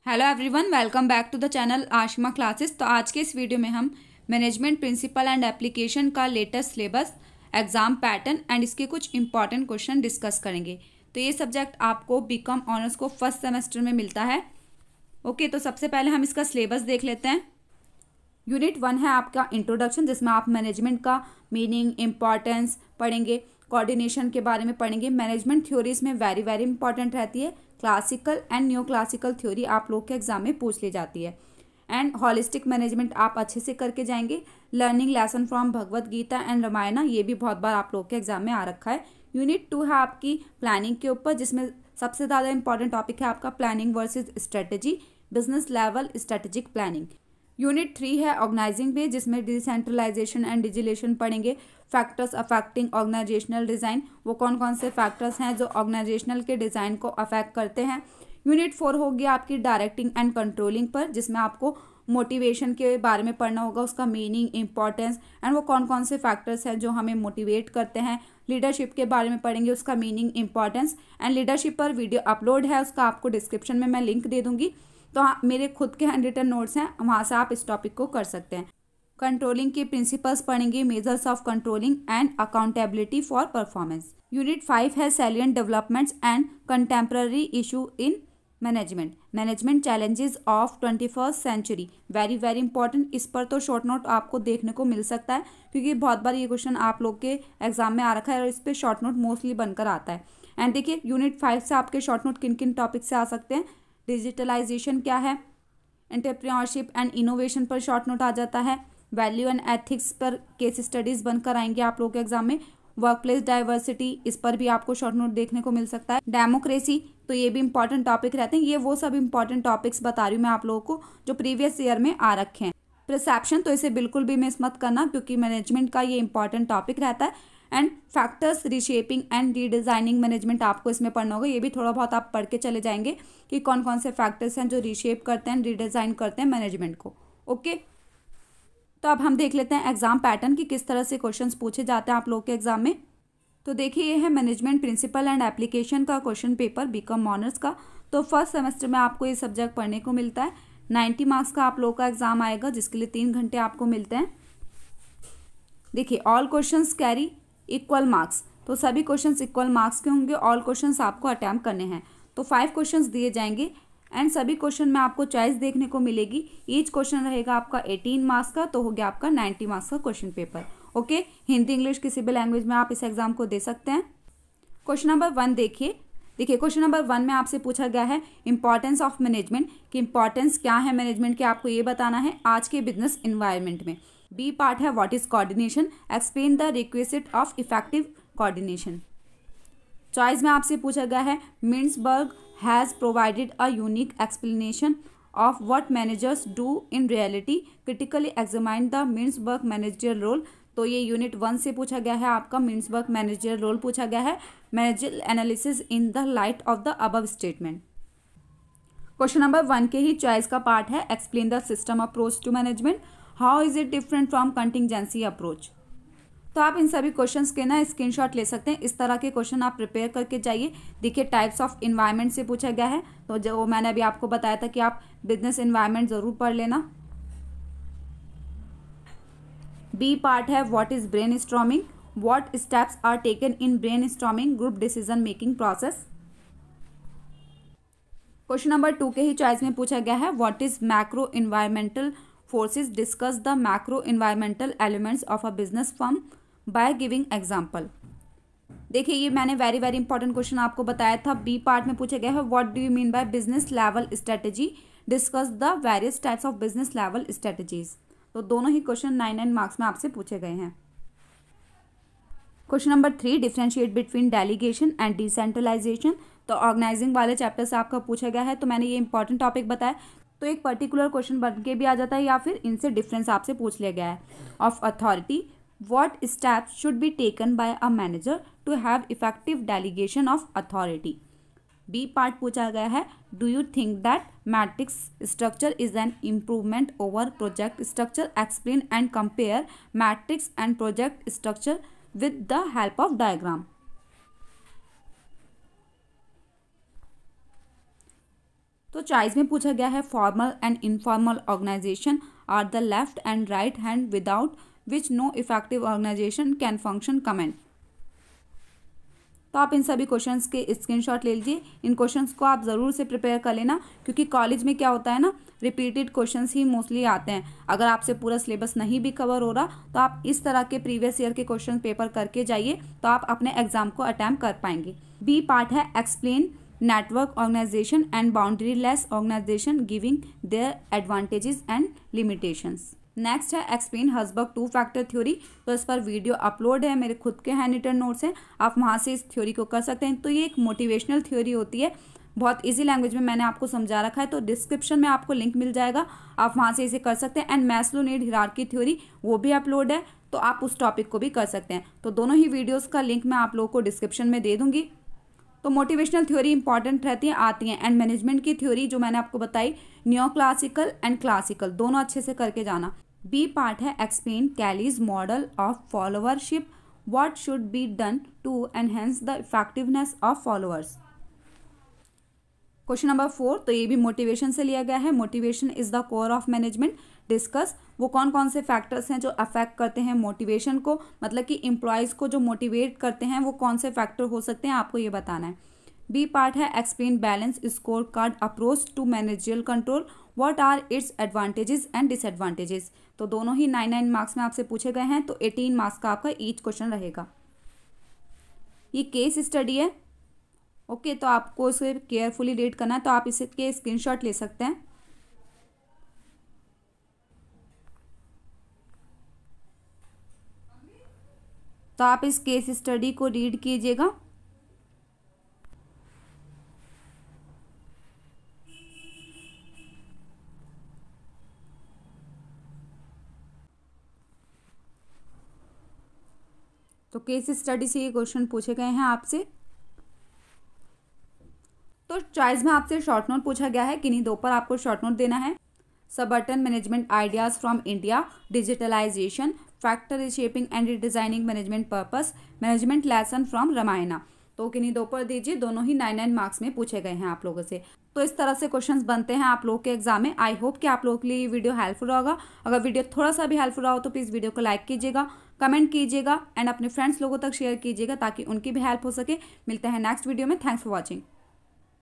Hello everyone, welcome back to the channel Ashima classes. तो आज के इस वीडियो में हम मैनेजमेंट प्रिंसिपल एंड एप्लीकेशन का latest syllabus, exam pattern and इसके कुछ इंपॉर्टेंट क्वेश्चन डिस्कस करेंगे। तो ये सब्जेक्ट आपको बीकॉम ऑनर्स को फर्स्ट सेमेस्टर में मिलता है। ओके, तो सबसे पहले हम इसका सिलेबस देख लेते हैं। यूनिट 1 है आपका इंट्रोडक्शन, जिसमें आप मैनेजमेंट का मीनिंग, इम्पॉर्टेंस पढ़ेंगे, कोऑर्डिनेशन के बारे में पढ़ेंगे। मैनेजमेंट थ्योरीज में वेरी इंपॉर्टेंट रहती है। Classical and new classical theory आप लोग के एग्जाम में पूछ ली जाती है। एंड हॉलिस्टिक मैनेजमेंट आप अच्छे से करके जाएंगे। Learning lesson from Bhagavad Gita and Ramayana, ये भी बहुत बार आप लोग के एग्जाम में आ रखा है। यूनिट 2 है आपकी प्लानिंग के ऊपर, जिसमें सबसे ज़्यादा इंपॉर्टेंट टॉपिक है आपका planning versus strategy, business level strategic planning. Unit 3 है ऑर्गेनाइजिंग पे, जिसमें डिसेंट्रलाइजेशन एंड डिजिलेशन पढ़ेंगे। फैक्टर्स अफेक्टिंग ऑर्गेनाइजेशनल डिज़ाइन, वो कौन कौन से फैक्टर्स हैं जो ऑर्गेनाइजेशनल के डिज़ाइन को अफेक्ट करते हैं। यूनिट 4 होगी आपकी डायरेक्टिंग एंड कंट्रोलिंग पर, जिसमें आपको मोटिवेशन के बारे में पढ़ना होगा, उसका मीनिंग, इंपॉर्टेंस एंड वो कौन कौन से फैक्टर्स हैं जो हमें मोटिवेट करते हैं। लीडरशिप के बारे में पढ़ेंगे, उसका मीनिंग, इंपॉर्टेंस एंड लीडरशिप पर वीडियो अपलोड है, उसका आपको डिस्क्रिप्शन में मैं लिंक दे दूंगी। तो हाँ, मेरे खुद के हैंड रिटन नोट्स हैं, वहाँ से आप इस टॉपिक को कर सकते हैं। कंट्रोलिंग के प्रिंसिपल्स पढ़ेंगे, measures of controlling and accountability for performance. Unit 5 है salient developments and contemporary issue in management, management challenges of 21st century, very important. इस पर तो शॉर्ट नोट आपको देखने को मिल सकता है, क्योंकि बहुत बार ये क्वेश्चन आप लोग के एग्जाम में आ रखा है और इस पर शॉर्ट नोट मोस्टली बनकर आता है। एंड देखिए, यूनिट 5 से आपके शॉर्ट नोट किन किन टॉपिक से आ सकते हैं। डिजिटलाइजेशन क्या है, एंटरप्रेन्योरशिप एंड इनोवेशन पर शॉर्ट नोट आ जाता है। वैल्यू एंड एथिक्स पर केस स्टडीज बनकर आएंगे आप लोगों के एग्जाम में। वर्क प्लेस डाइवर्सिटी, इस पर भी आपको शॉर्ट नोट देखने को मिल सकता है। डेमोक्रेसी, तो ये भी इंपॉर्टेंट टॉपिक रहते हैं। ये वो सब इंपॉर्टेंट टॉपिक्स बता रही हूँ मैं आप लोगों को जो प्रीवियस ईयर में आ रखे हैं। परसेप्शन, तो इसे बिल्कुल भी मिस मत करना, क्योंकि मैनेजमेंट का ये इंपॉर्टेंट टॉपिक रहता है। And factors, reshaping and redesigning management आपको इसमें पढ़ना होगा। ये भी थोड़ा बहुत आप पढ़ के चले जाएंगे कि कौन कौन से फैक्टर्स हैं जो रीशेप करते हैं, रीडिजाइन करते हैं मैनेजमेंट को। ओके, तो अब हम देख लेते हैं एग्जाम पैटर्न की किस तरह से क्वेश्चंस पूछे जाते हैं आप लोग के एग्जाम में। तो देखिए, ये है मैनेजमेंट प्रिंसिपल एंड एप्लीकेशन का क्वेश्चन पेपर बीकॉम ऑनर्स का। तो फर्स्ट सेमेस्टर में आपको ये सब्जेक्ट पढ़ने को मिलता है। 90 मार्क्स का आप लोग का एग्जाम आएगा, जिसके लिए 3 घंटे आपको मिलते हैं। देखिए, all questions carry equal marks, तो सभी क्वेश्चंस इक्वल मार्क्स के होंगे। ऑल क्वेश्चंस आपको अटैम्प्ट करने हैं। तो 5 क्वेश्चंस दिए जाएंगे एंड सभी क्वेश्चन में आपको चॉइस देखने को मिलेगी। ईच क्वेश्चन रहेगा आपका 18 मार्क्स का, तो हो गया आपका 90 मार्क्स का question paper. Okay, Hindi, English, किसी भी लैंग्वेज में आप इस एग्जाम को दे सकते हैं। क्वेश्चन नंबर 1 देखिए क्वेश्चन नंबर 1 में आपसे पूछा गया है इंपॉर्टेंस ऑफ मैनेजमेंट, कि इंपॉर्टेंस क्या है मैनेजमेंट के, आपको ये बताना है आज के बिजनेस इन्वायरमेंट में। बी पार्ट है what is coordination, explain the requisite of effective coordination. Choice में आपसे पूछा गया है Mintzberg has provided a unique explanation of what managers do in reality, critically examine the Mintzberg managerial role. तो ये unit 1 से पूछा गया है आपका, मिन्सबर्ग मैनेजरियल रोल पूछा गया है। Managerial analysis in the light of the above statement. Question number 1 के ही चॉइस का पार्ट है explain the system approach to management, how is it different from contingency approach. तो आप इन सभी क्वेश्चंस के ना स्क्रीनशॉट ले सकते हैं। इस तरह के क्वेश्चन आप प्रिपेयर करके जाइए। देखिए, टाइप्स ऑफ इन्वायरमेंट से पूछा गया है, तो जो मैंने अभी आपको बताया था कि आप बिजनेस इन्वायरमेंट जरूर पढ़ लेना। बी पार्ट है what is brainstorming, what steps are taken in brainstorming group decision making process. Question number 2 के ही चॉइस में पूछा गया है what is macro environmental forces, discuss the macro environmental elements of a business firm by giving example. देखिए, ये मैंने very important question आपको बताया था। बी पार्ट में पूछा गया है what do you mean by business level strategy, discuss the various types of business level strategies. तो दोनों ही क्वेश्चन 9 मार्क्स में आपसे पूछे गए हैं। Question number 3 differentiate between delegation and decentralization, तो ऑर्गेनाइजिंग वाले चैप्टर से आपका पूछा गया है। तो मैंने ये इंपॉर्टेंट टॉपिक बताया, तो एक पर्टिकुलर क्वेश्चन बन के भी आ जाता है या फिर इनसे डिफरेंस आपसे पूछ लिया गया है। Of authority, what steps should be taken by a manager to have effective delegation of authority. B part पूछा गया है do you think that matrix structure is an improvement over project structure, explain and compare matrix and project structure with the help of diagram. तो choice में पूछा गया है formal and informal organization are the left and right hand without which no effective organisation can function. Comment. तो आप इन सभी questions के screenshot ले लीजिए। इन क्वेश्चंस को आप ज़रूर से प्रिपेयर कर लेना, क्योंकि कॉलेज में क्या होता है ना, रिपीटेड क्वेश्चंस ही मोस्टली आते हैं। अगर आपसे पूरा सिलेबस नहीं भी कवर हो रहा तो आप इस तरह के प्रीवियस ईयर के क्वेश्चन पेपर करके जाइए, तो आप अपने एग्जाम को अटैम्प्ट कर पाएंगे। बी पार्ट है explain network organization and boundaryless organization giving their advantages and limitations. Next है explain Herzberg two factor theory. तो इस पर वीडियो अपलोड है, मेरे खुद के हैंड रिटन नोट्स हैं, आप वहाँ से इस थ्योरी को कर सकते हैं। तो ये एक मोटिवेशनल थ्योरी होती है, बहुत इजी लैंग्वेज में मैंने आपको समझा रखा है, तो डिस्क्रिप्शन में आपको लिंक मिल जाएगा, आप वहाँ से इसे कर सकते हैं। And Maslow need hierarchy theory वो भी अपलोड है, तो आप उस टॉपिक को भी कर सकते हैं। तो दोनों ही वीडियोज़ का लिंक मैं आप लोगों को डिस्क्रिप्शन में दे दूँगी। तो मोटिवेशनल थ्योरी इंपॉर्टेंट रहती है, आती हैं। एंड मैनेजमेंट की थ्योरी जो मैंने आपको बताई, न्यो क्लासिकल एंड क्लासिकल दोनों अच्छे से करके जाना। बी पार्ट है explain Kelley's model of followership, what should be done to enhance the effectiveness of followers. Question number 4, तो ये भी मोटिवेशन से लिया गया है। Motivation is the core of management, discuss वो कौन कौन से फैक्टर्स हैं जो अफेक्ट करते हैं मोटिवेशन को, मतलब कि एम्प्लॉयज़ को जो मोटिवेट करते हैं वो कौन से फैक्टर हो सकते हैं, आपको ये बताना है। बी पार्ट है explain balance score card approach to managerial control, what are its advantages and disadvantages. तो दोनों ही 9 मार्क्स में आपसे पूछे गए हैं, तो 18 मार्क्स का आपका ईच क्वेश्चन रहेगा। ये केस स्टडी है, ओके, तो आपको इसे केयरफुली रीड करना है, तो आप इसके स्क्रीनशॉट ले सकते हैं। तो आप इस केस स्टडी को रीड कीजिएगा। तो केस स्टडी से ये क्वेश्चन पूछे गए हैं आपसे। तो चॉइस में आपसे शॉर्ट नोट पूछा गया है, किन्हीं दो पर आपको शॉर्ट नोट देना है। Subaltern management ideas from India, digitalisation, factor reshaping and redesigning management purpose, management lesson from Ramayana. तो किन्हीं दो पर दीजिए, दोनों ही 9 मार्क्स में पूछे गए हैं आप लोगों से। तो इस तरह से क्वेश्चंस बनते हैं आप लोगों के एग्जाम में। आई होप कि आप लोगों के लिए ये वीडियो हेल्पफुल होगा। अगर वीडियो थोड़ा सा भी हेल्पफुल रहा हो तो प्लीज़ वीडियो को लाइक कीजिएगा, कमेंट कीजिएगा एंड अपने फ्रेंड्स लोगों तक शेयर कीजिएगा, ताकि उनकी भी हेल्प हो सके। मिलते हैं नेक्स्ट वीडियो में। Thanks for watching.